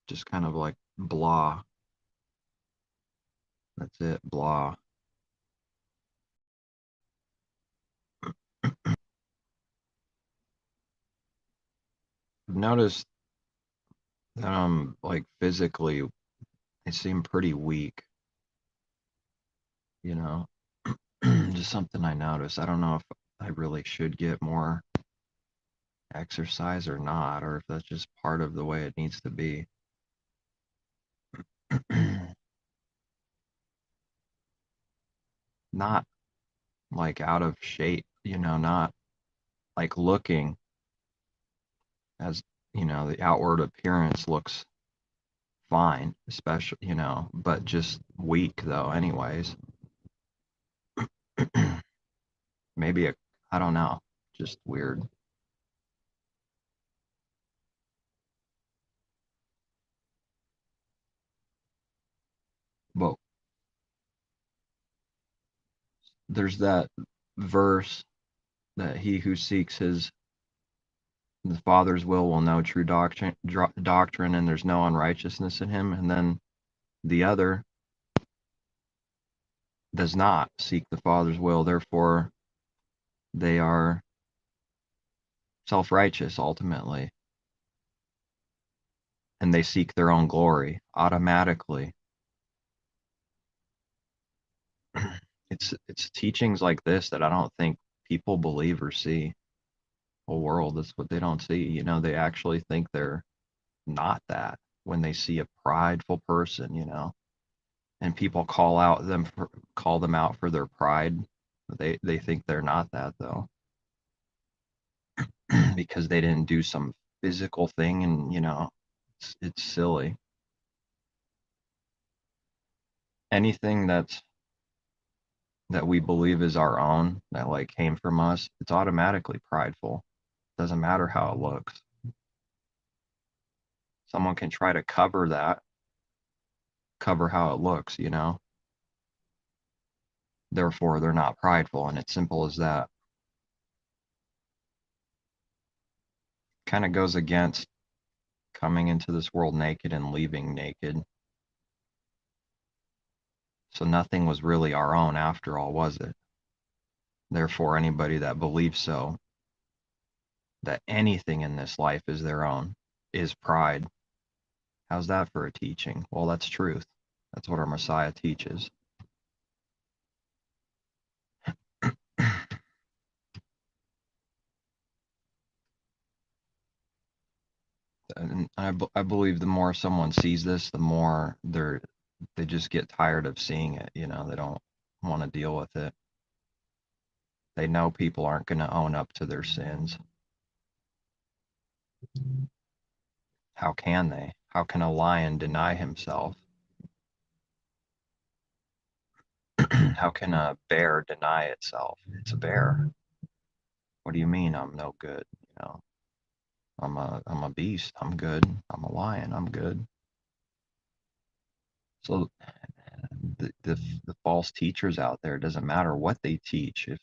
just kind of like blah. That's it, blah. I've noticed that I'm like physically, I seem pretty weak, you know. Just something I noticed. I don't know if I really should get more exercise or not, or if that's just part of the way it needs to be. Not like out of shape, not like looking as, the outward appearance looks fine, especially, but just weak though, anyways. Maybe I don't know, just weird. But there's that verse that he who seeks his the Father's will know true doctrine, and there's no unrighteousness in him. And then the other does not seek the Father's will, therefore they are self-righteous ultimately, and they seek their own glory automatically. It's teachings like this that I don't think people believe or see. Whole world, that's what they don't see. They actually think they're not that when they see a prideful person, and people call them out for their pride. They think they're not that though, because they didn't do some physical thing, and it's silly. Anything that we believe is our own, that like came from us, it's automatically prideful. Doesn't matter how it looks. Someone can try to cover how it looks, therefore they're not prideful, and it's simple as that. Kind of goes against coming into this world naked and leaving naked. So nothing was really our own after all, was it? Therefore, anybody that believes so, that anything in this life is their own, is pride. How's that for a teaching? Well, that's truth. That's what our Messiah teaches. And I believe the more someone sees this, the more they just get tired of seeing it. They don't want to deal with it. They know people aren't going to own up to their sins. How can they? How can a lion deny himself? How can a bear deny itself? It's a bear. What do you mean I'm no good? I'm a beast. I'm good. I'm a lion. I'm good. So the false teachers out there, it doesn't matter what they teach, if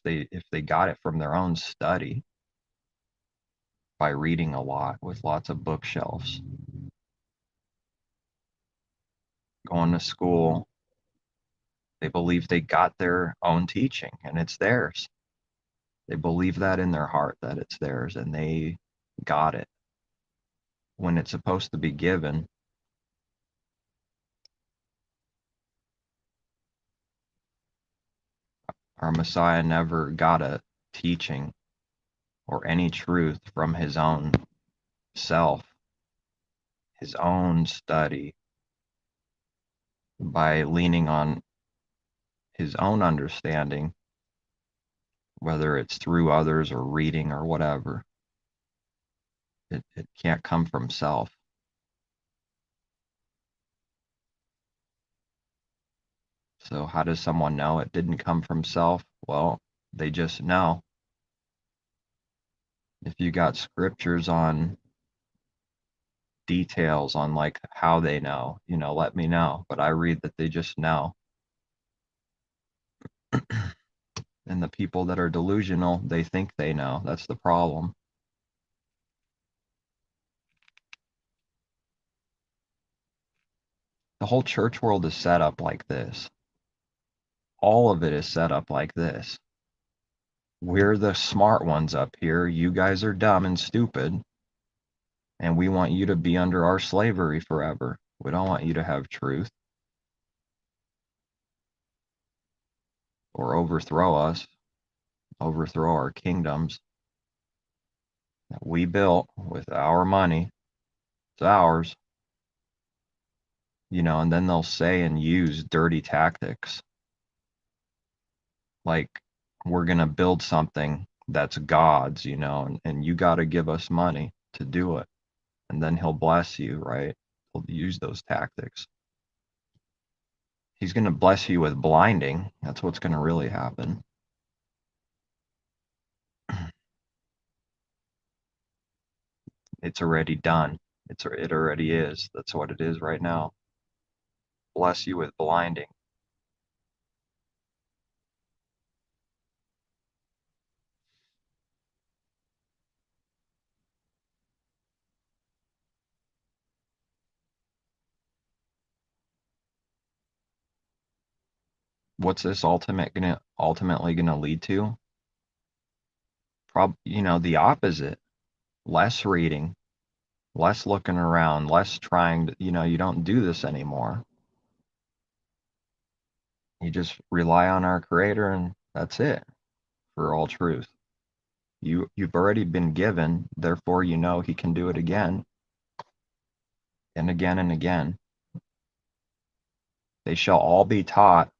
they got it from their own study by reading a lot with lots of bookshelves, going to school, they believe they got their own teaching and it's theirs. They believe that in their heart that it's theirs and they got it when it's supposed to be given. Our Messiah never got a teaching or any truth from his own self, his own study, by leaning on his own understanding, whether it's through others or reading or whatever. It can't come from self. So how does someone know it didn't come from self? Well, they just know. If you got scriptures on details on like how they know, let me know. But I read that they just know. And the people that are delusional, they think they know. That's the problem. The whole church world is set up like this. All of it is set up like this. We're the smart ones up here. You guys are dumb and stupid, and we want you to be under our slavery forever. We don't want you to have truth or overthrow us, overthrow our kingdoms that we built with our money. It's ours, and then they'll say and use dirty tactics like we're going to build something that's God's, and you got to give us money to do it. And then he'll bless you, right? He'll use those tactics. He's going to bless you with blinding. That's what's going to really happen. It's already done. It already is. That's what it is right now. Bless you with blinding. What's this ultimately gonna lead to? The opposite. Less reading, less looking around, less trying to, you don't do this anymore. You just rely on our creator and that's it for all truth. You've already been given, therefore you know he can do it again and again and again. They shall all be taught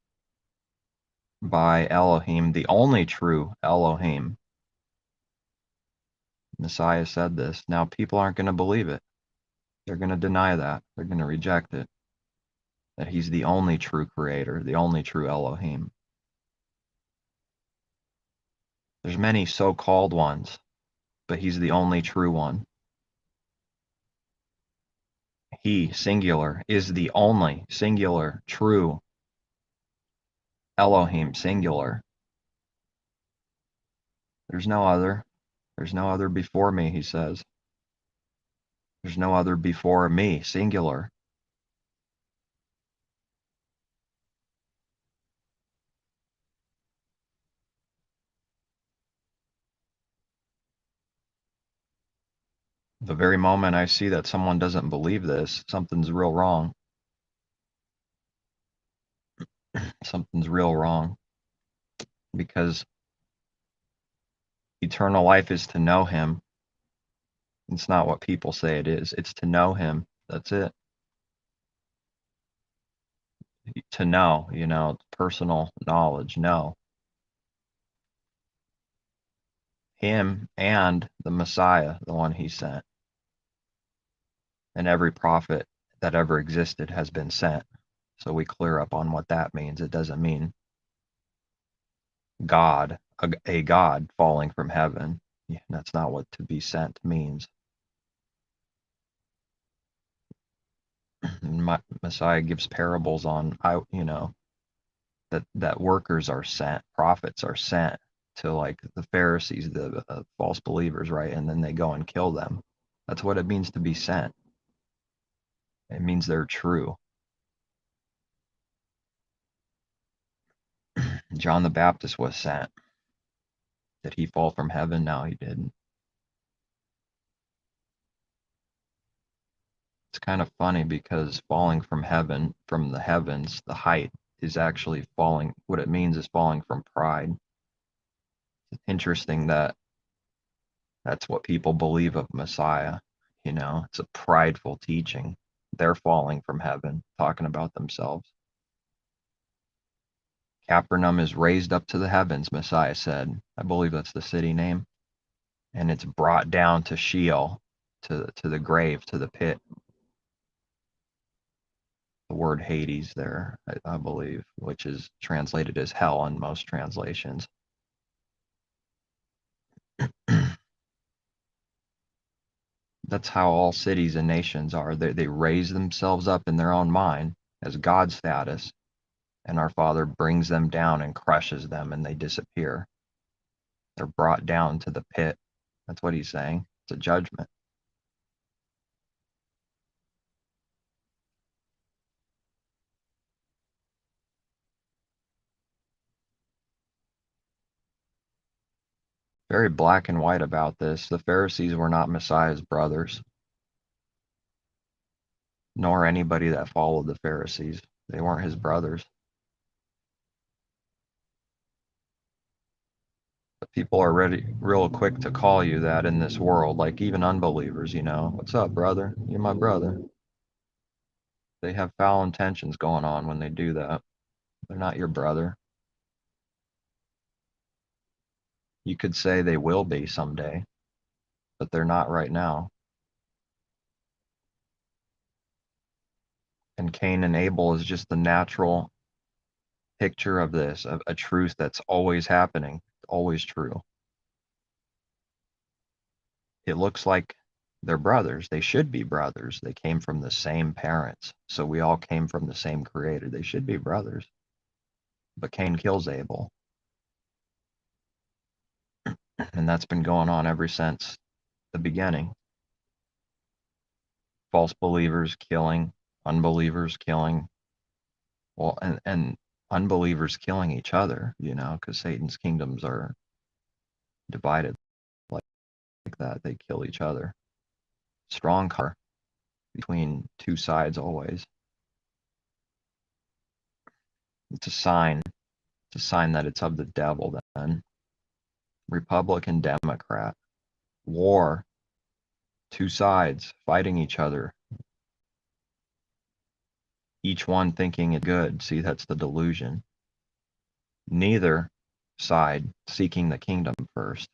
by Elohim, the only true Elohim. Messiah said this. Now people aren't going to believe it. They're going to deny that. They're going to reject it. That he's the only true creator, the only true Elohim. There's many so-called ones, but he's the only true one. He, singular, is the only singular true Elohim, singular. There's no other. There's no other before me, he says. There's no other before me, singular. The very moment I see that someone doesn't believe this, something's real wrong. Something's real wrong. Because eternal life is to know him. It's not what people say it is. It's to know him. That's it. To know, personal knowledge, know him and the Messiah, the one he sent. And every prophet that ever existed has been sent. So we clear up on what that means. It doesn't mean God, a God falling from heaven. Yeah, that's not what to be sent means. Messiah gives parables on, that workers are sent, prophets are sent to like the Pharisees, the false believers, right? And then they go and kill them. That's what it means to be sent. It means they're true. John the Baptist was sent. Did he fall from heaven? No, he didn't. It's kind of funny because falling from heaven, from the heavens, the height is actually falling. What it means is falling from pride. It's interesting that that's what people believe of Messiah. It's a prideful teaching. They're falling from heaven, talking about themselves. Capernaum is raised up to the heavens, Messiah said. I believe that's the city name. And it's brought down to Sheol, to the grave, to the pit. The word Hades there, I believe, which is translated as hell in most translations. That's how all cities and nations are. They raise themselves up in their own mind as God status, and our Father brings them down and crushes them, and they disappear. They're brought down to the pit. That's what he's saying. It's a judgment. very black and white about this. The Pharisees were not Messiah's brothers, nor anybody that followed the Pharisees. They weren't his brothers. But people are real quick to call you that in this world, like even unbelievers, What's up, brother? You're my brother. They have foul intentions going on when they do that. They're not your brother. You could say they will be someday, but they're not right now. And Cain and Abel is just the natural picture of this, of a truth that's always happening, always true. It looks like they're brothers. They should be brothers. They came from the same parents. So we all came from the same creator. They should be brothers. But Cain kills Abel. And that's been going on ever since the beginning. False believers killing, unbelievers killing. Well, and unbelievers killing each other, because Satan's kingdoms are divided like that. They kill each other. Strong car between two sides always. It's a sign. It's a sign that it's of the devil then. Republican, Democrat. War. Two sides fighting each other. Each one thinking it's good. See, that's the delusion. Neither side seeking the kingdom first.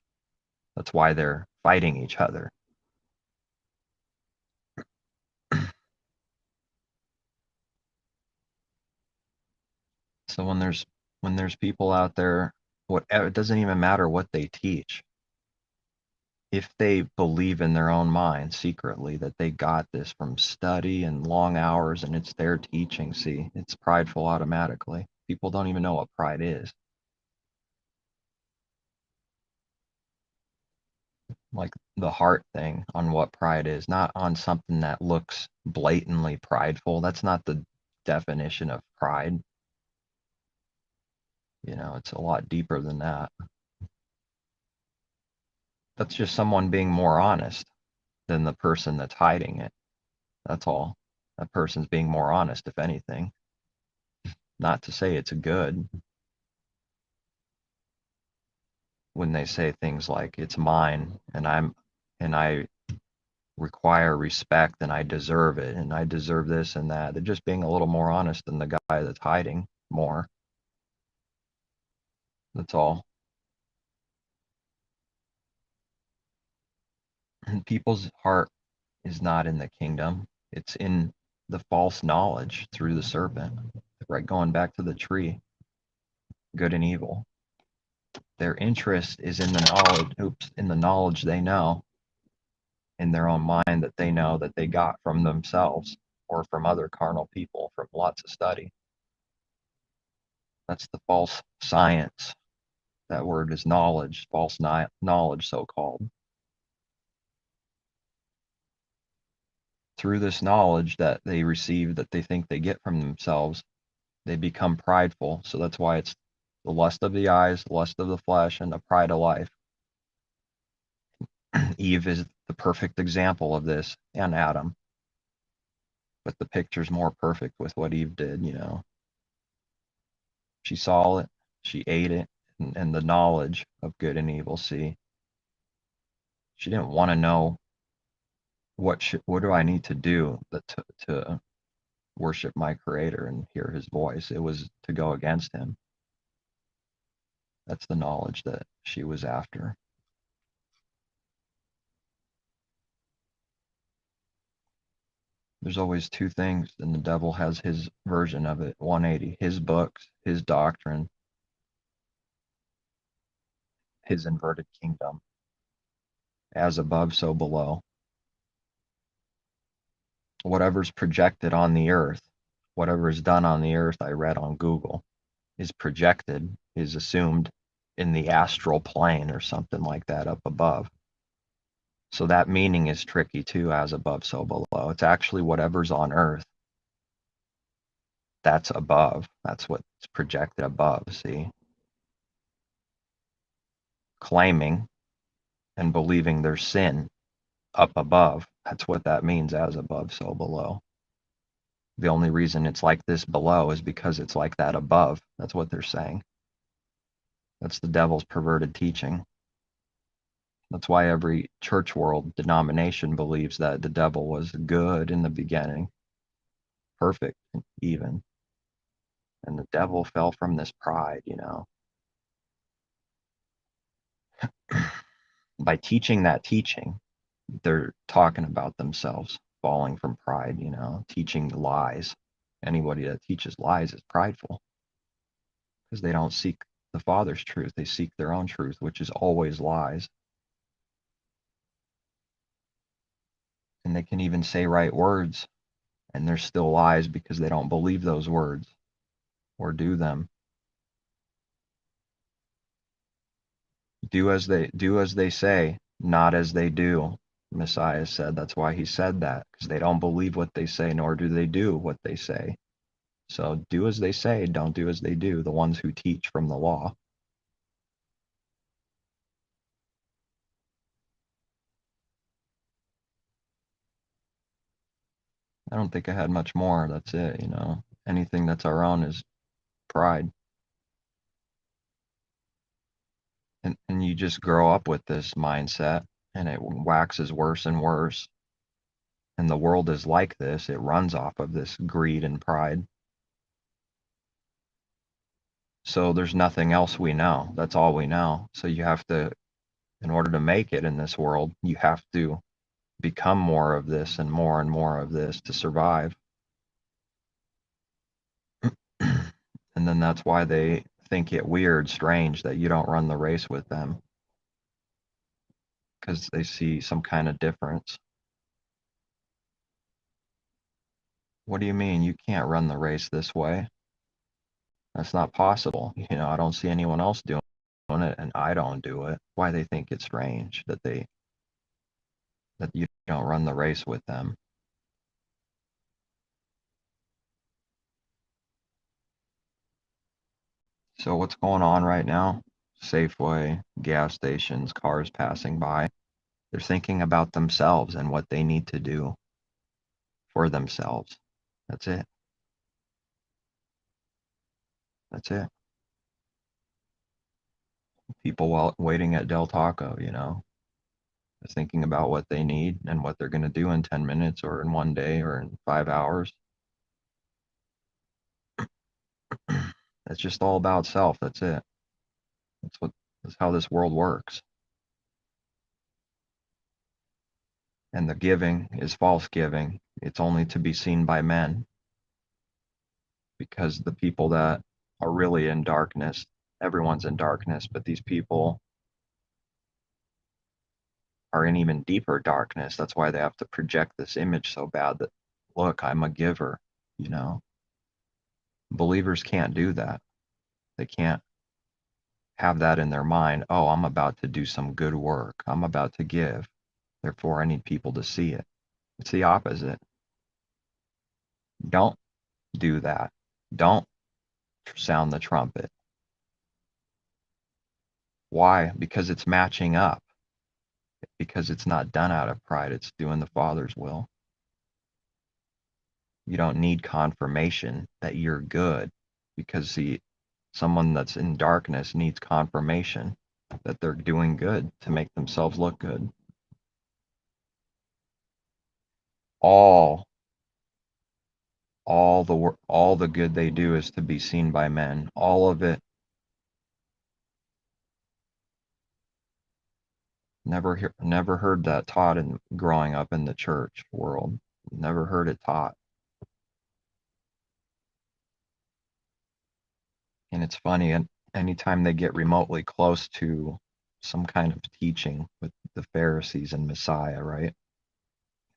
That's why they're fighting each other. So when there's people out there, it doesn't even matter what they teach. If they believe in their own mind secretly that they got this from study and long hours and it's their teaching, see, it's prideful automatically. People don't even know what pride is. Like the heart thing on what pride is, not on something that looks blatantly prideful. That's not the definition of pride. It's a lot deeper than that. That's just someone being more honest than the person that's hiding it. That's all. That person's being more honest, if anything. Not to say it's good when they say things like it's mine and I require respect and I deserve it and I deserve this and that. They're just being a little more honest than the guy that's hiding more. That's all. And people's heart is not in the kingdom. It's in the false knowledge through the serpent. Right, going back to the tree, good and evil. Their interest is in the knowledge they know in their own mind that they know that they got from themselves or from other carnal people from lots of study. That's the false science. That word is knowledge, false knowledge, so-called. Through this knowledge that they receive, that they think they get from themselves, they become prideful. So that's why it's the lust of the eyes, the lust of the flesh, and the pride of life. Eve is the perfect example of this, and Adam. But the picture's more perfect with what Eve did, She saw it, she ate it, and the knowledge of good and evil, see. She didn't want to know what do I need to do to worship my creator and hear his voice. It was to go against him. That's the knowledge that she was after. There's always two things, and the devil has his version of it, 180, his books, his doctrine, his inverted kingdom. As above, so below. Whatever's projected on the earth, whatever is done on the earth, I read on Google, is projected, is assumed in the astral plane or something like that up above. So that meaning is tricky too, as above, so below. It's actually whatever's on earth, that's above. That's what's projected above, see? Claiming and believing their sin up above. That's what that means, as above, so below. The only reason it's like this below is because it's like that above. That's what they're saying. That's the devil's perverted teaching. That's why every church world denomination believes that the devil was good in the beginning, perfect even. And the devil fell from this pride, By teaching that teaching, they're talking about themselves falling from pride, teaching lies. Anybody that teaches lies is prideful because they don't seek the Father's truth. They seek their own truth, which is always lies. And they can even say right words, and they're still lies because they don't believe those words or do them. Do as they say, not as they do. Messiah said that's why he said that, because they don't believe what they say, nor do they do what they say. So do as they say, don't do as they do, the ones who teach from the law. I don't think I had much more. That's it, Anything that's our own is pride. And you just grow up with this mindset, and it waxes worse and worse. And the world is like this. It runs off of this greed and pride. So there's nothing else we know. That's all we know. So you have to, in order to make it in this world, you have to become more of this and more of this to survive. And then that's why they think it weird, strange that you don't run the race with them, because they see some kind of difference. What do you mean you can't run the race this way? That's not possible. I don't see anyone else doing it, and I don't do it. Why they think it's strange that you don't run the race with them. So what's going on right now? Safeway, gas stations, cars passing by. They're thinking about themselves and what they need to do for themselves. That's it. That's it. People while waiting at Del Taco, they're thinking about what they need and what they're going to do in 10 minutes or in one day or in 5 hours. It's just all about self. That's it. That's how this world works. And the giving is false giving. It's only to be seen by men, because the people that are really in darkness, everyone's in darkness, but these people are in even deeper darkness. That's why they have to project this image so bad that, look, I'm a giver, you know. Believers can't do that. They can't have that in their mind. Oh, I'm about to do some good work. I'm about to give. Therefore, I need people to see it. It's the opposite. Don't do that. Don't sound the trumpet. Why? Because it's matching up. Because it's not done out of pride. It's doing the Father's will. You don't need confirmation that you're good, because see, someone that's in darkness needs confirmation that they're doing good to make themselves look good. All all the good they do is to be seen by men. All of it. Never heard that taught in growing up in the church world. Never heard it taught. And it's funny, and anytime they get remotely close to some kind of teaching with the Pharisees and Messiah, right?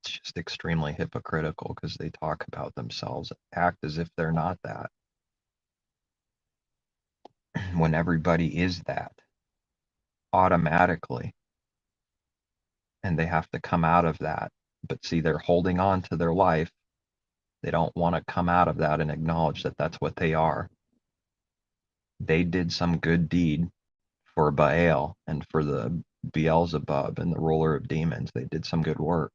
It's just extremely hypocritical because they talk about themselves, act as if they're not that, when everybody is that automatically, and they have to come out of that. But see, they're holding on to their life. They don't want to come out of that and acknowledge that that's what they are. They did some good deed for Baal and for the Beelzebub and the ruler of demons. They did some good work.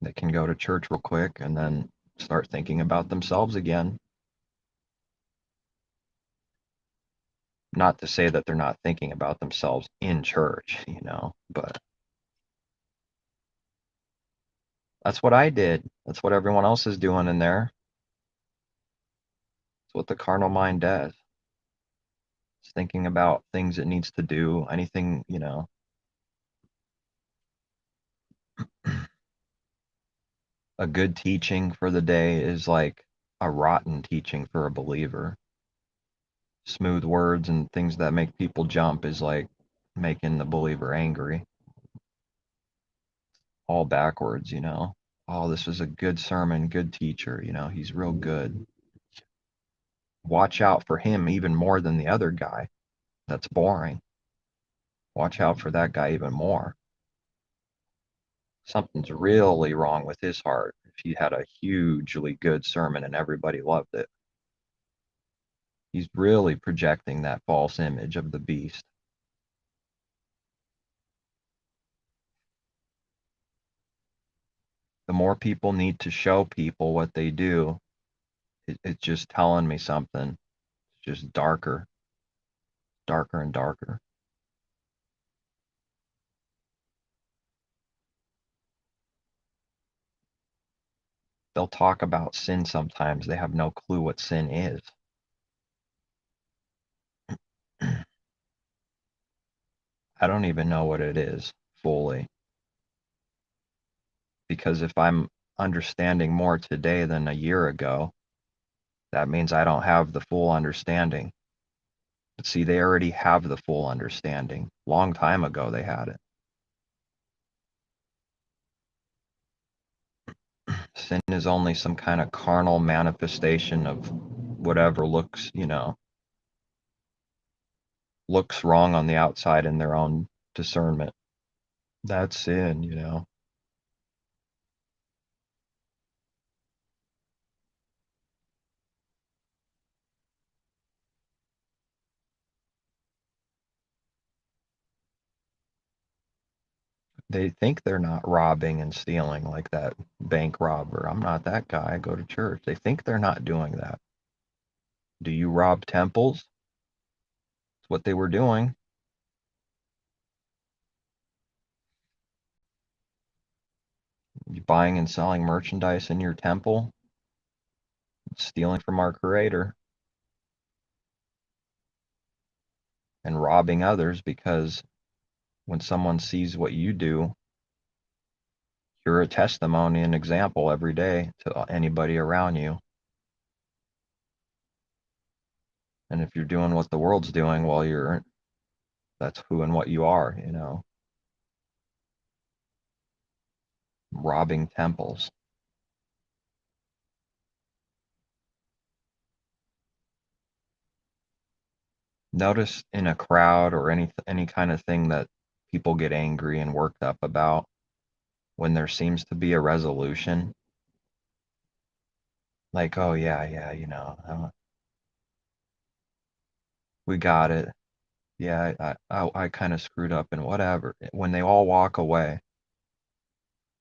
They can go to church real quick and then start thinking about themselves again. Not to say that they're not thinking about themselves in church, but that's what I did. That's what everyone else is doing in there. It's what the carnal mind does. It's thinking about things it needs to do, anything, a good teaching for the day is like a rotten teaching for a believer. Smooth words and things that make people jump is like making the believer angry. All backwards. Oh, this was a good sermon, good teacher, he's real good. Watch out for him even more than the other guy. That's boring. Watch out for that guy even more. Something's really wrong with his heart if he had a hugely good sermon and everybody loved it. He's really projecting that false image of the beast. The more people need to show people what they do, it's just telling me something. It's just darker and darker. They'll talk about sin sometimes. They have no clue what sin is. I don't even know what it is fully. Because if I'm understanding more today than a year ago, that means I don't have the full understanding. But see, they already have the full understanding. Long time ago, they had it. Sin is only some kind of carnal manifestation of whatever looks wrong on the outside in their own discernment. That's sin. They think they're not robbing and stealing like that bank robber. I'm not that guy. I go to church. They think they're not doing that. Do you rob temples? It's what they were doing. You buying and selling merchandise in your temple, stealing from our creator, and robbing others because when someone sees what you do, you're a testimony and example every day to anybody around you. And if you're doing what the world's doing, well, that's who and what you are. Robbing temples. Notice in a crowd or any kind of thing that people get angry and worked up about when there seems to be a resolution. Like, oh yeah, we got it. Yeah, I kind of screwed up and whatever. When they all walk away,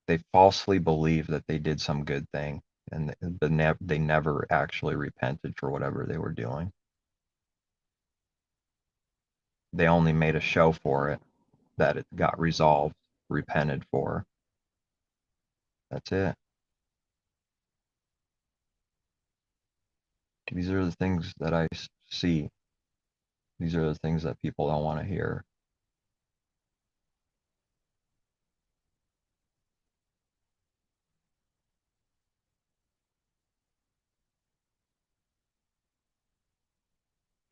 they falsely believe that they did some good thing, and they never actually repented for whatever they were doing. They only made a show for it, that it got resolved, repented for. That's it. These are the things that I see. These are the things that people don't want to hear.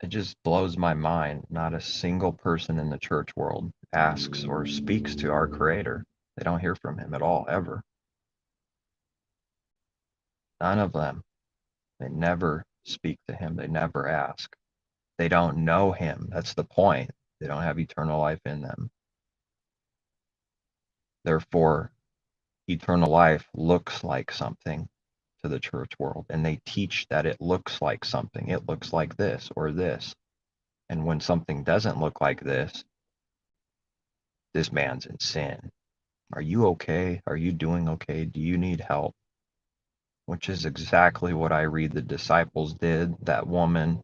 It just blows my mind. Not a single person in the church world asks or speaks to our Creator. They don't hear from Him at all, ever. None of them. They never speak to Him. They never ask. They don't know Him. That's the point. They don't have eternal life in them. Therefore, eternal life looks like something to the church world and they teach that it looks like something. It looks like this or this. And when something doesn't look like this man's in sin. Are you okay? Are you doing okay? Do you need help? Which is exactly what I read the disciples did. That woman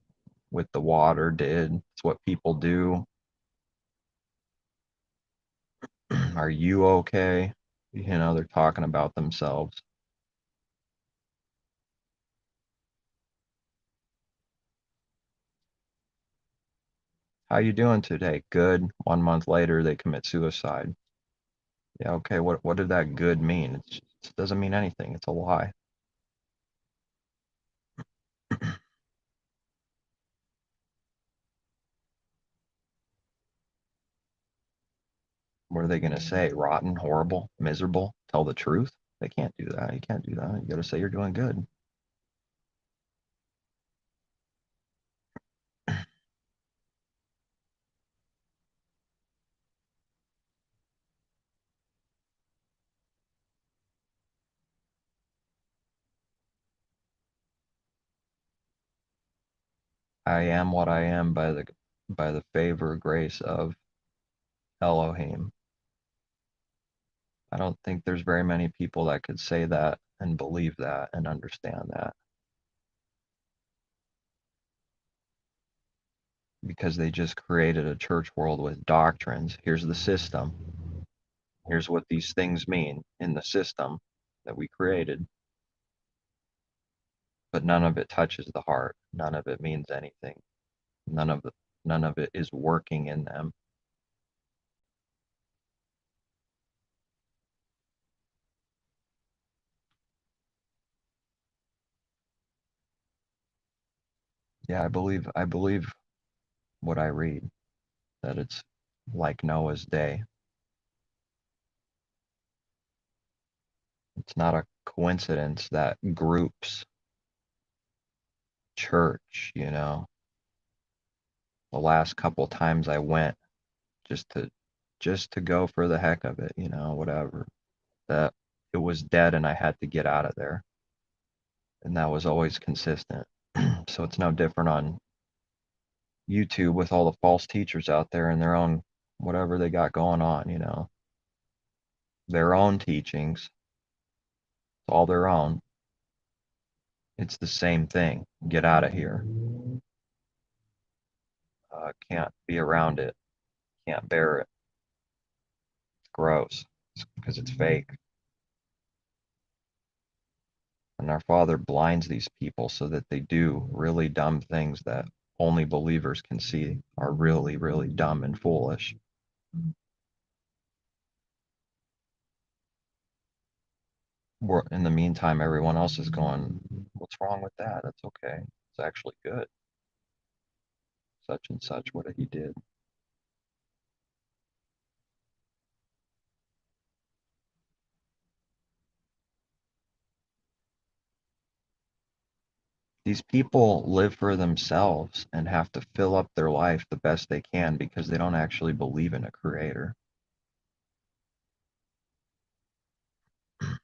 with the water did. It's what people do. Are you okay? They're talking about themselves. How you doing today? Good. 1 month later, they commit suicide. Yeah, okay. What did that good mean? It doesn't mean anything. It's a lie. What are they going to say? Rotten, horrible, miserable? Tell the truth? They can't do that. You can't do that. You got to say you're doing good. I am what I am by the favor grace of Elohim. I don't think there's very many people that could say that and believe that and understand that because they just created a church world with doctrines. Here's the system. Here's what these things mean in the system that we created, but none of it touches the heart. None of it means anything. None of the none of it is working in them. Yeah, I believe what I read, that it's like Noah's day. It's not a coincidence that groups, church, the last couple times I went just to just to go for the heck of it, whatever. That it was dead and I had to get out of there. And that was always consistent. So it's no different on YouTube with all the false teachers out there and their own whatever they got going on, their own teachings. It's all their own. It's the same thing. Get out of here. Can't be around it. Can't bear it. It's gross because it's fake. And our Father blinds these people so that they do really dumb things that only believers can see are really, really dumb and foolish. In the meantime, everyone else is going, what's wrong with that? That's okay. It's actually good. Such and such, what he did. These people live for themselves and have to fill up their life the best they can because they don't actually believe in a creator.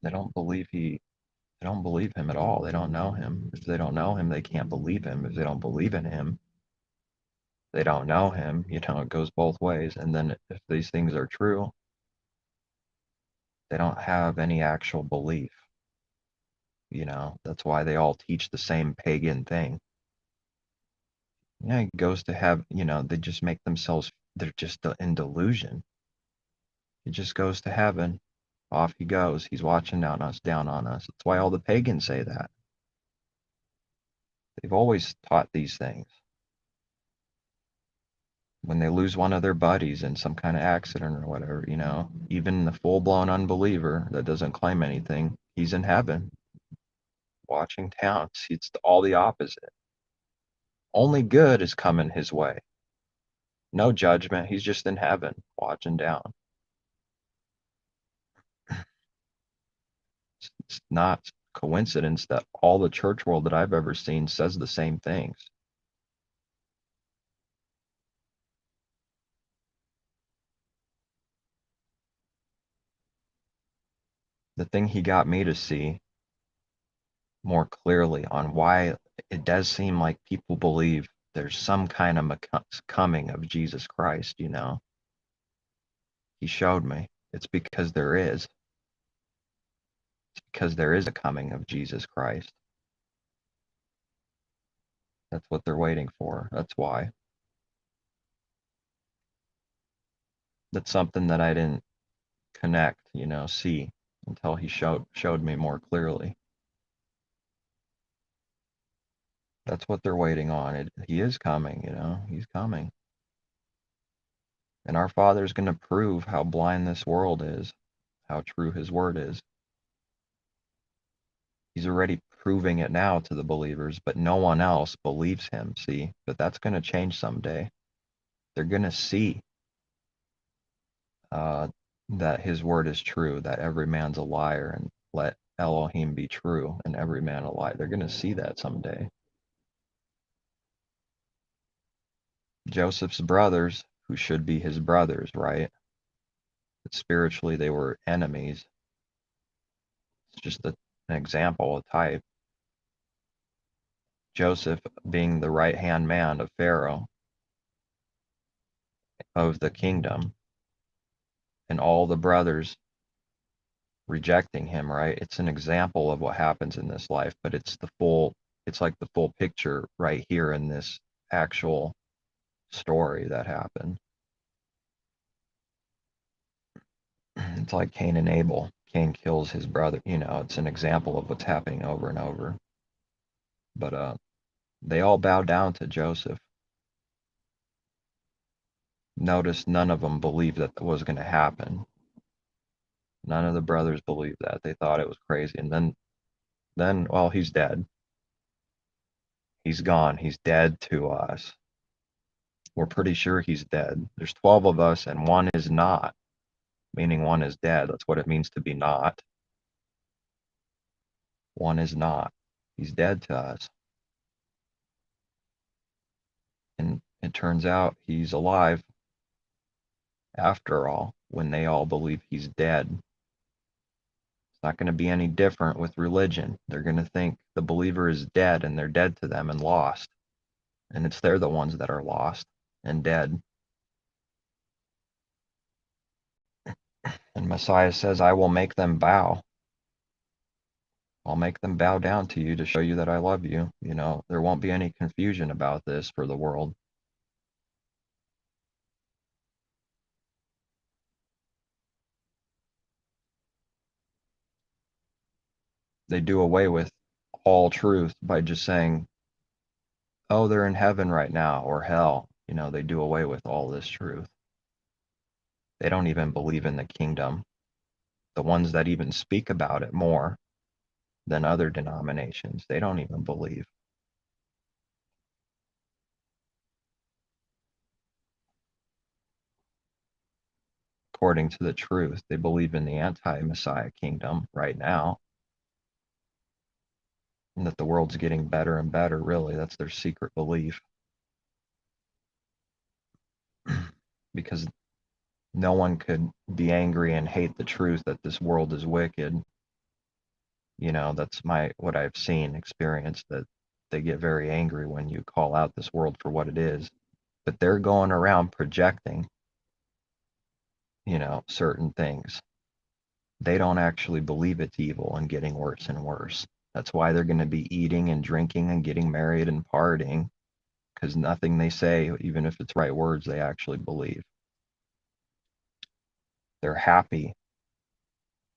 They don't believe they don't believe him at all. They don't know him. If they don't know him, they can't believe him. If they don't believe in him, they don't know him. It goes both ways. And then if these things are true, they don't have any actual belief. That's why they all teach the same pagan thing. Yeah, it goes to have, they just make themselves, they're just in delusion. He just goes to heaven. Off he goes. He's watching down on us. That's why all the pagans say that. They've always taught these things. When they lose one of their buddies in some kind of accident or whatever, even the full-blown unbeliever that doesn't claim anything, he's in heaven, watching down. See, it's all the opposite. Only good is coming his way. No judgment. He's just in heaven, watching down. It's not coincidence that all the church world that I've ever seen says the same things. The thing he got me to see more clearly on why it does seem like people believe there's some kind of coming of Jesus Christ, you know. He showed me. It's because there is. It's because there is a coming of Jesus Christ. That's what they're waiting for. That's why. That's something that I didn't connect, you know, see until he showed me more clearly. That's what they're waiting on. He is coming, you know. He's coming. And our Father's going to prove how blind this world is, how true his word is. He's already proving it now to the believers, but no one else believes him, see? But that's going to change someday. They're going to see uh, that his word is true, that every man's a liar, and let Elohim be true and every man a lie. They're going to see that someday. Joseph's brothers, who should be his brothers, right? But spiritually, they were enemies. It's just an example, a type. Joseph being the right-hand man of Pharaoh, of the kingdom, and all the brothers rejecting him, right? It's an example of what happens in this life, but it's like the full picture right here in this actual story that happened. It's like Cain and Abel. Cain kills his brother, you know, it's an example of what's happening over and over. But they all bow down to Joseph. Notice none of them believed that was going to happen. None of the brothers believed that. They thought it was crazy. And then, well, he's dead. He's gone. He's dead to us. We're pretty sure he's dead. There's 12 of us and one is not, meaning one is dead. That's what it means to be not. One is not. He's dead to us. And it turns out he's alive after all, when they all believe he's dead. It's not going to be any different with religion. They're going to think the believer is dead and they're dead to them and lost. And they're the ones that are lost and dead. And Messiah says, I will make them bow. I'll make them bow down to you to show you that I love you. You know, there won't be any confusion about this for the world. They do away with all truth by just saying, oh, they're in heaven right now or hell. You know, they do away with all this truth. They don't even believe in the kingdom. The ones that even speak about it more than other denominations, they don't even believe. According to the truth, they believe in the anti-Messiah kingdom right now, and that the world's getting better and better, really. That's their secret belief. Because no one could be angry and hate the truth that this world is wicked. You know, that's what I've seen, experienced, that they get very angry when you call out this world for what it is. But they're going around projecting, you know, certain things. They don't actually believe it's evil and getting worse and worse. That's why they're going to be eating and drinking and getting married and partying, because nothing they say, even if it's right words, they actually believe. They're happy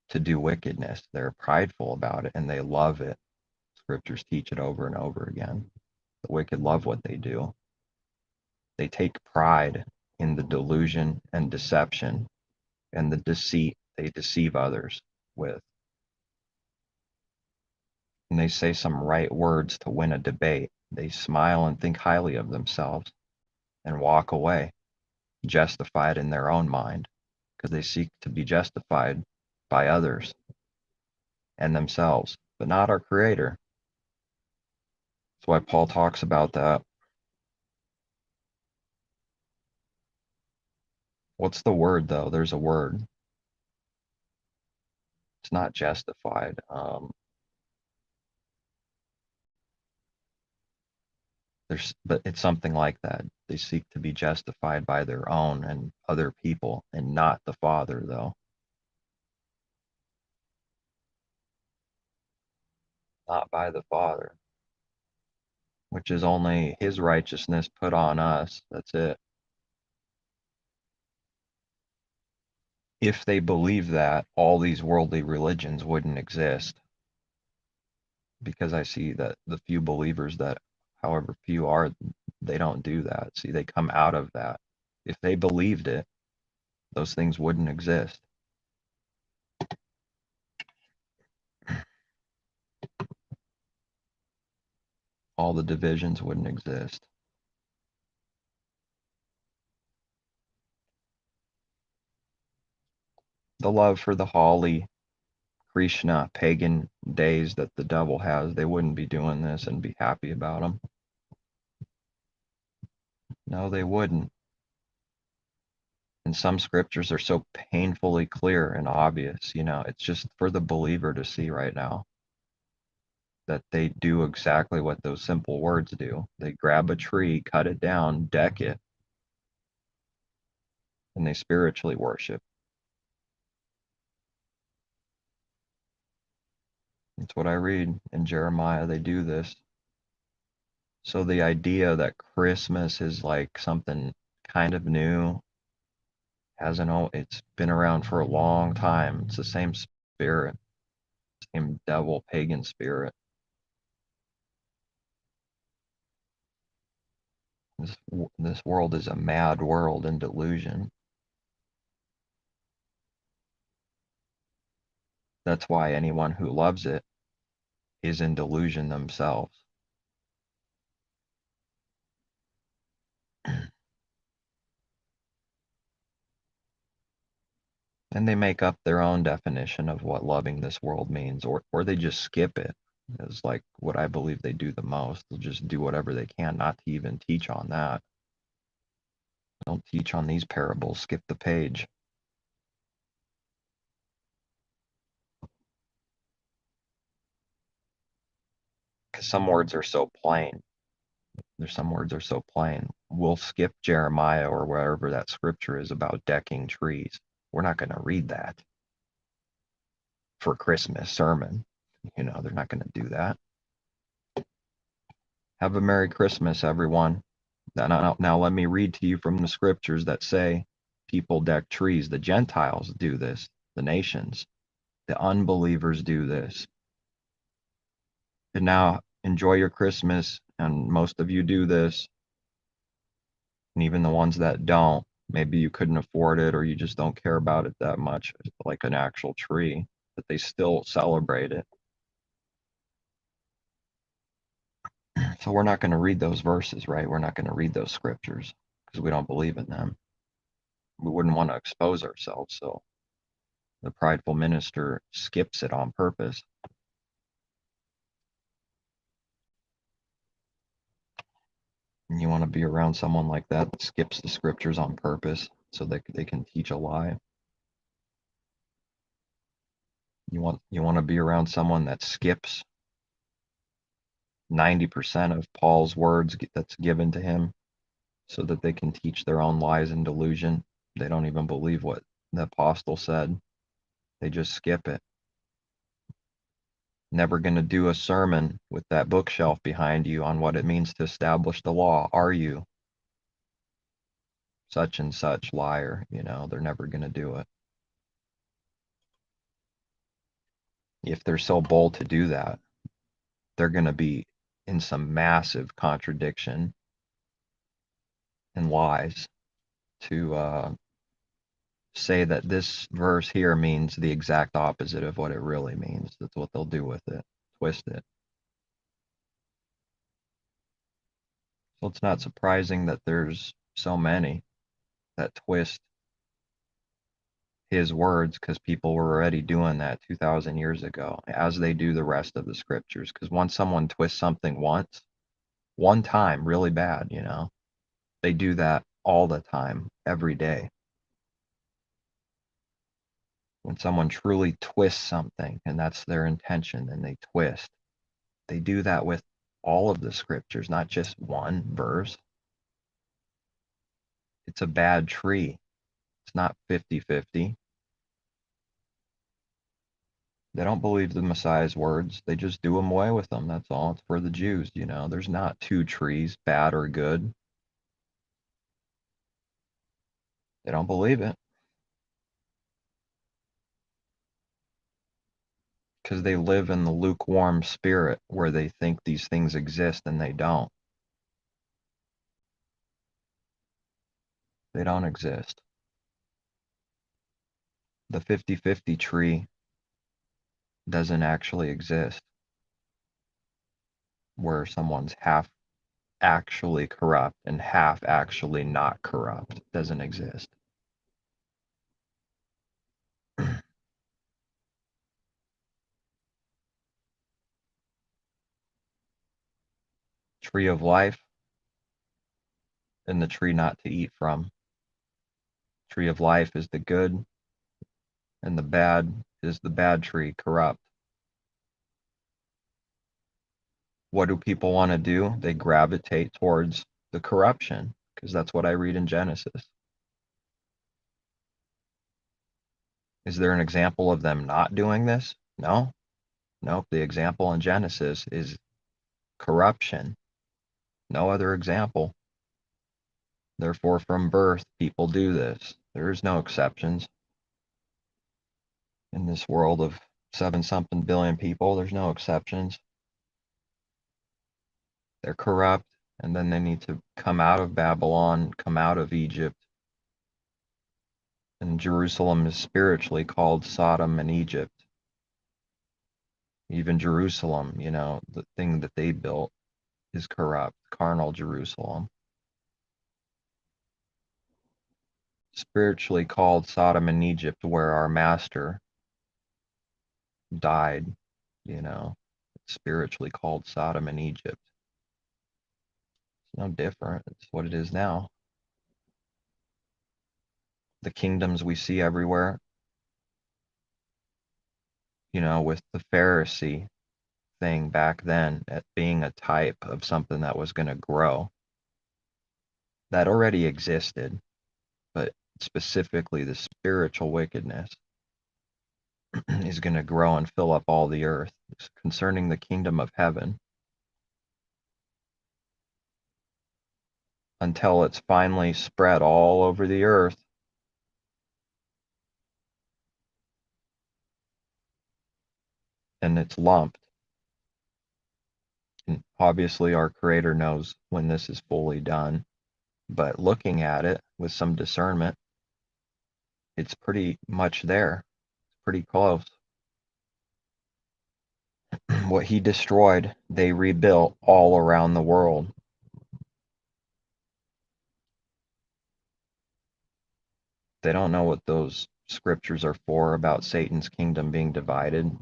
to do wickedness. They're prideful about it and they love it. Scriptures teach it over and over again. The wicked love what they do. They take pride in the delusion and deception and the deceit they deceive others with. And they say some right words to win a debate. They smile and think highly of themselves and walk away, justified in their own mind, because they seek to be justified by others and themselves, but not our Creator. That's why Paul talks about that. What's the word, though? There's a word. It's not justified. But it's something like that. They seek to be justified by their own and other people and not the Father, though. Not by the Father, which is only his righteousness put on us. That's it. If they believe that, all these worldly religions wouldn't exist, because I see that the few believers that, however few are, they don't do that. See, they come out of that. If they believed it, those things wouldn't exist. All the divisions wouldn't exist. The love for the Holly, Krishna, pagan days that the devil has, they wouldn't be doing this and be happy about them. No, they wouldn't. And some scriptures are so painfully clear and obvious, it's just for the believer to see right now that they do exactly what those simple words do. They grab a tree, cut it down, deck it, and they spiritually worship. That's what I read in Jeremiah. They do this. So the idea that Christmas is like something kind of new it's been around for a long time. It's the same spirit, same devil pagan spirit. This world is a mad world in delusion. That's why anyone who loves it is in delusion themselves. And they make up their own definition of what loving this world means, or they just skip it. Is like what I believe they do the most. They'll just do whatever they can not to even teach on that. Don't teach on these parables, skip the page. Because some words are so plain. There's some words are so plain. We'll skip Jeremiah or wherever that scripture is about decking trees. We're not going to read that for Christmas sermon. They're not going to do that. Have a Merry Christmas, everyone. Now let me read to you from the scriptures that say people deck trees. The Gentiles do this, the nations. The unbelievers do this. And now enjoy your Christmas, and most of you do this. And even the ones that don't, maybe you couldn't afford it or you just don't care about it that much, like an actual tree, but they still celebrate it. So we're not going to read those verses, right? We're not going to read those scriptures because we don't believe in them. We wouldn't want to expose ourselves. So the prideful minister skips it on purpose. And you want to be around someone like that skips the scriptures on purpose so they can teach a lie. You want to be around someone that skips 90% of Paul's words that's given to him so that they can teach their own lies and delusion. They don't even believe what the apostle said. They just skip it. Never going to do a sermon with that bookshelf behind you on what it means to establish the law, are you? Such and such liar, they're never going to do it. If they're so bold to do that, they're going to be in some massive contradiction and lies to say that this verse here means the exact opposite of what it really means. That's what they'll do with it, twist it. So it's not surprising that there's so many that twist his words, because people were already doing that 2,000 years ago, as they do the rest of the scriptures. Because once someone twists something one time, really bad, they do that all the time, every day. When someone truly twists something and that's their intention and they twist, they do that with all of the scriptures, not just one verse. It's a bad tree. It's not 50-50. They don't believe the Messiah's words. They just do away with them. That's all. It's for the Jews, you know. There's not two trees, bad or good. They don't believe it because they live in the lukewarm spirit where they think these things exist and they don't. They don't exist. The 50-50 tree doesn't actually exist where someone's half actually corrupt and half actually not corrupt. It doesn't exist. Tree of life and the tree not to eat from. Tree of life is the good, and the bad is the bad tree, corrupt. What do people want to do? They gravitate towards the corruption, because that's what I read in Genesis. Is there an example of them not doing this? No. Nope. The example in Genesis is corruption. No other example. Therefore, from birth, people do this. There is no exceptions. In this world of 7-something billion people, there's no exceptions. They're corrupt, and then they need to come out of Babylon, come out of Egypt. And Jerusalem is spiritually called Sodom and Egypt. Even Jerusalem, you know, the thing that they built is corrupt, carnal Jerusalem. Spiritually called Sodom and Egypt, where our master died, you know. It's spiritually called Sodom and Egypt. It's no different. It's what it is now. The kingdoms we see everywhere, you know, with the Pharisee thing back then at being a type of something that was going to grow. That already existed, but specifically the spiritual wickedness is going to grow and fill up all the earth. It's concerning the kingdom of heaven until it's finally spread all over the earth. And it's lumped. And obviously, our Creator knows when this is fully done. But looking at it with some discernment, it's pretty much there. It's pretty close. What He destroyed, they rebuilt all around the world. They don't know what those scriptures are for about Satan's kingdom being divided,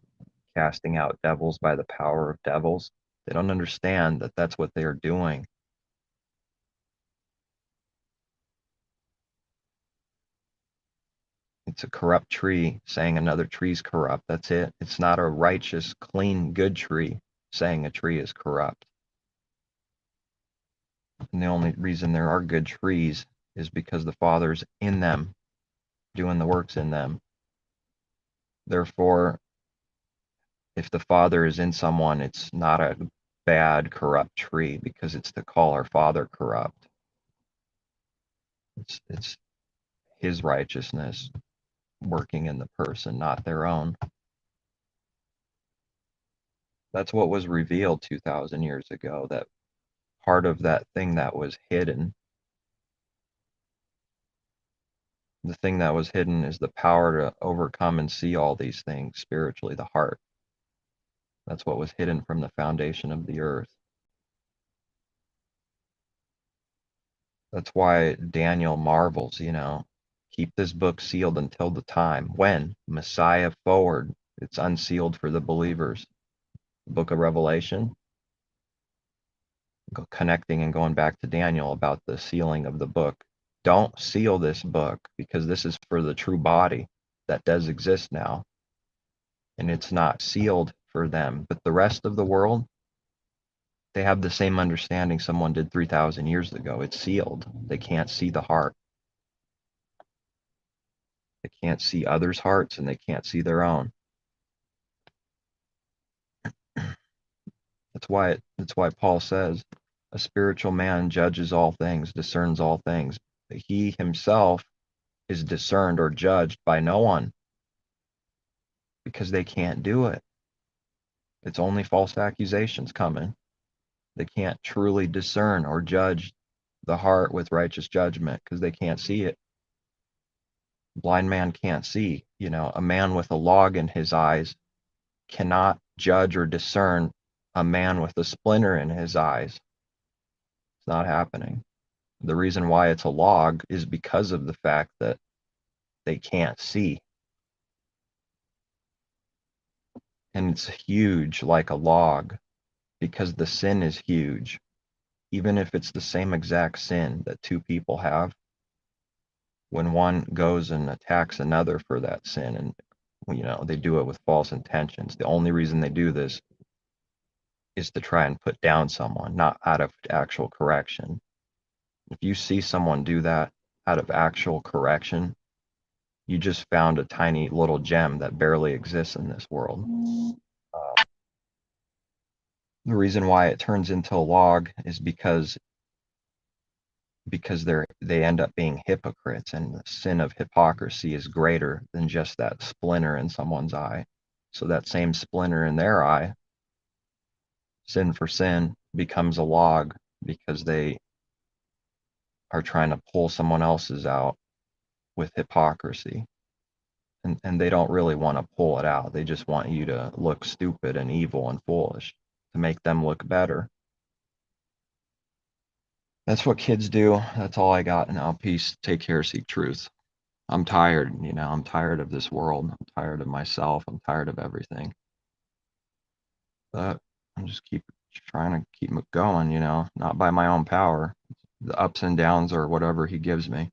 casting out devils by the power of devils. They don't understand that that's what they are doing. It's a corrupt tree saying another tree's corrupt. That's it. It's not a righteous, clean, good tree saying a tree is corrupt. And the only reason there are good trees is because the Father's in them, doing the works in them. Therefore, if the Father is in someone, it's not a bad, corrupt tree because it's to call our Father corrupt. It's His righteousness working in the person, not their own. That's what was revealed 2,000 years ago, that part of that thing that was hidden. The thing that was hidden is the power to overcome and see all these things spiritually, the heart. That's what was hidden from the foundation of the earth. That's why Daniel marvels, you know, keep this book sealed until the time when Messiah forward, it's unsealed for the believers. The book of Revelation, connecting and going back to Daniel about the sealing of the book. Don't seal this book because this is for the true body that does exist now. And it's not sealed for them. But the rest of the world, They have the same understanding someone did 3,000 years ago. It's sealed. They can't see the heart. They can't see others' hearts, and they can't see their own. That's why Paul says, a spiritual man judges all things, discerns all things. But he himself is discerned or judged by no one because they can't do it. It's only false accusations coming. They can't truly discern or judge the heart with righteous judgment because they can't see it. Blind man can't see. A man with a log in his eyes cannot judge or discern a man with a splinter in his eyes. It's not happening. The reason why it's a log is because of the fact that they can't see. And it's huge like a log because the sin is huge. Even if it's the same exact sin that two people have, when one goes and attacks another for that sin, and they do it with false intentions. The only reason they do this is to try and put down someone, not out of actual correction. If you see someone do that out of actual correction, you just found a tiny little gem that barely exists in this world. The reason why it turns into a log is because they end up being hypocrites, and the sin of hypocrisy is greater than just that splinter in someone's eye. So that same splinter in their eye, sin for sin, becomes a log because they are trying to pull someone else's out with hypocrisy. And they don't really want to pull it out. They just want you to look stupid and evil and foolish to make them look better. That's what kids do. That's all I got now. Peace. Take care. Seek truth. I'm tired. I'm tired of this world. I'm tired of myself. I'm tired of everything. But I'm just trying to keep it going, not by my own power. The ups and downs are whatever he gives me.